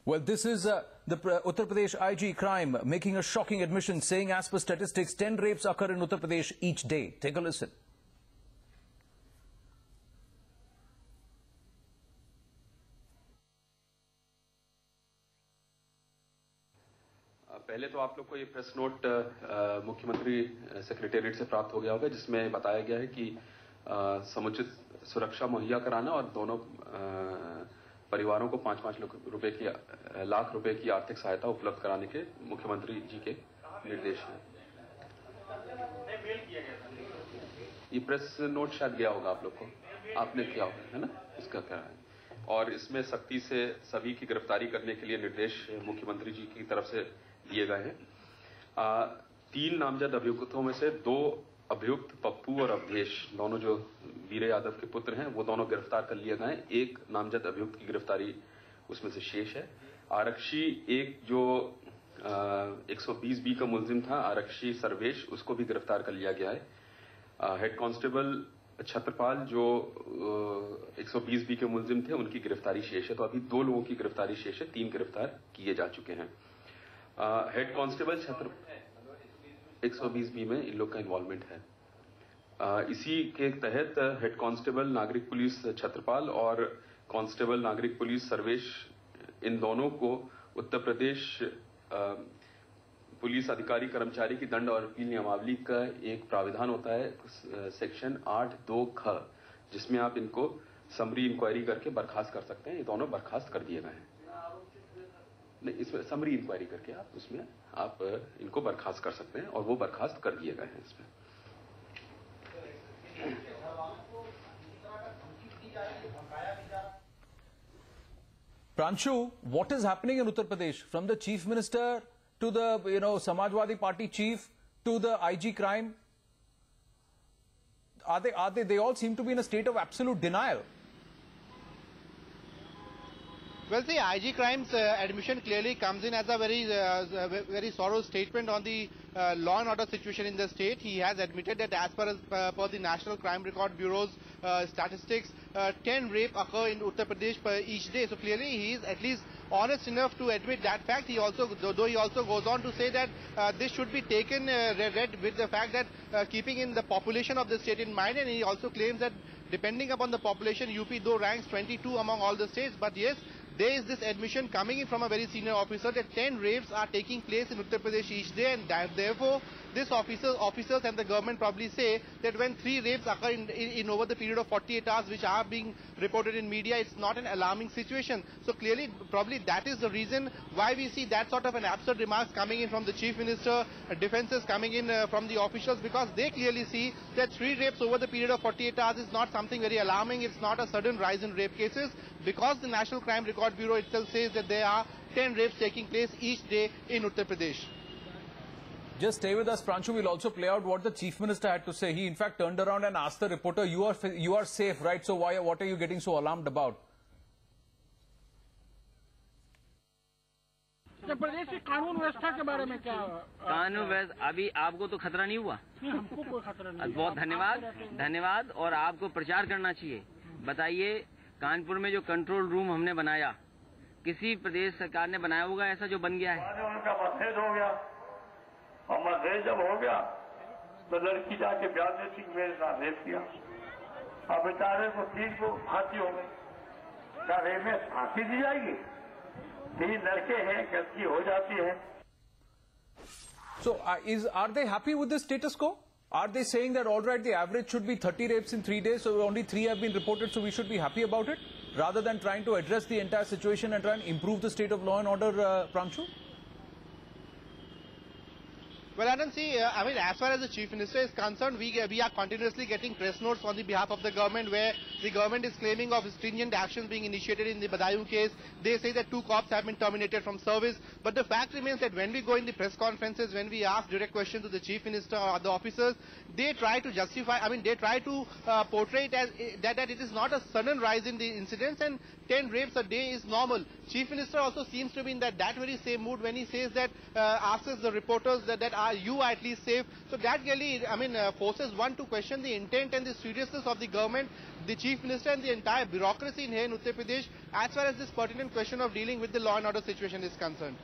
Well, this is the Uttar Pradesh IG crime making a shocking admission, saying as per statistics, 10 rapes occur in Uttar Pradesh each day. Take a listen. पहले तो आप लोग को ये press note मुख्यमंत्री secretariat से प्राप्त हो गया होगा, जिसमें बताया गया है कि समुचित सुरक्षा मुहैया कराना और दोनों परिवारों को 5-5 लाख रुपए की आर्थिक सहायता उपलब्ध कराने के मुख्यमंत्री जी के निर्देश हैं। ये प्रेस नोट शायद गया होगा आप लोग को, आपने किया होगा, है ना? इसका क्या है? और इसमें सख्ती से सभी की गिरफ्तारी करने के लिए निर्देश मुख्यमंत्री जी की तरफ से दिए गए हैं। 3 नामजद अभियुक्तों में से 2 अभियुक्त पप्पू और अवधेश, दोनों जो वीर यादव के पुत्र हैं, वो दोनों गिरफ्तार कर लिए गए हैं। एक नामजद अभियुक्त की गिरफ्तारी उसमें से शेष है। आरक्षी एक जो 120B का मुलजिम था, आरक्षी सर्वेश, उसको भी गिरफ्तार कर लिया गया है। हेड कांस्टेबल छत्रपाल जो 120B के मुलजिम थे, उनकी गिरफ्तारी शेष है। तो अभी 2 लोगों की गिरफ्तारी शेष है, 3 गिरफ्तार किए जा चुके हैं। हेड कांस्टेबल 120B में इन लोग का इन्वॉल्वमेंट है। इसी के तहत हेड कांस्टेबल नागरिक पुलिस छत्रपाल और कांस्टेबल नागरिक पुलिस सर्वेश, इन दोनों को उत्तर प्रदेश पुलिस अधिकारी कर्मचारी की दंड और अपील नियमावली का एक प्राविधान होता है, सेक्शन 8(2) ख, जिसमें आप इनको समरी इंक्वायरी करके बर्खास्त कर सकते हैं। ये दोनों बर्खास्त कर दिए गए हैं। नहीं, इसमें समरी इंक्वायरी करके आप उसमें आप इनको बर्खास्त कर सकते हैं और वो बर्खास्त कर दिए गए हैं इसमें। Pranshu, what is happening in Uttar Pradesh, from the Chief Minister to the Samajwadi Party chief to the IG crime? They all seem to be in a state of absolute denial. Well, the IG crimes admission clearly comes in as a very sorrow statement on the law and order situation in the state. He has admitted that as per the National Crime Record Bureau's statistics, 10 rape occur in Uttar Pradesh per each day. So clearly he is at least honest enough to admit that fact. He also goes on to say that this should be taken read with the fact that keeping in the population of the state in mind, and he also claims that depending upon the population, UP though ranks 22 among all the states, but yes, there is this admission coming in from a very senior officer that 10 rapes are taking place in Uttar Pradesh each day, and therefore this officers and the government probably say that when 3 rapes occur in over the period of 48 hours, which are being reported in media, it's not an alarming situation. So clearly, probably that is the reason why we see that sort of an absurd remarks coming in from the Chief Minister, defenses coming in from the officials, because they clearly see that 3 rapes over the period of 48 hours is not something very alarming. It's not a sudden rise in rape cases, because the National Crime Record Bureau itself says that there are 10 rapes taking place each day in Uttar Pradesh. Just stay with us, Pranshu. We'll also play out what the Chief Minister had to say. He in fact turned around and asked the reporter, you are safe, right? So what are you getting so alarmed about? प्रदेश की कानून व्यवस्था के बारे में क्या? कानून व्यवस्था अभी आपको तो खतरा नहीं हुआ? नहीं, हमको कोई खतरा नहीं। बहुत धन्यवाद और आपको प्रचार करना चाहिए। बताइए, कानपुर में जो कंट्रोल रूम हमने बनाया, किसी प्रदेश सरकार ने बनाया होगा ऐसा जो बन गया है? उनका मतभेद हो गया और मतभेद जब हो गया तो लड़की जाके ब्याह देती, मेरे साथ रेप किया। अब बेचारे को 3 को फांसी हो गई। क्या रेप में फांसी दी जाएगी? 3 लड़के हैं, गलती हो जाती है। So are they happy with the status quo? Are they saying that all right, the average should be 30 rapes in 3 days, so only 3 have been reported, so we should be happy about it, rather than trying to address the entire situation and try and improve the state of law and order, Pranshu? Well, I don't see, as far as the Chief Minister is concerned, we are continuously getting press notes on the behalf of the government, where the government is claiming of stringent actions being initiated in the Badaun case. They say that 2 cops have been terminated from service. But the fact remains that when we go in the press conferences, when we ask direct questions to the Chief Minister or the officers, they try to justify, they try to portray it as that it is not a sudden rise in the incidents, and 10 rapes a day is normal. Chief Minister also seems to be in that very same mood when he says that, asks the reporters that are you at least safe. So that really, forces one to question the intent and the seriousness of the government, the Chief Minister and the entire bureaucracy in here in Uttar Pradesh as far as this pertinent question of dealing with the law and order situation is concerned.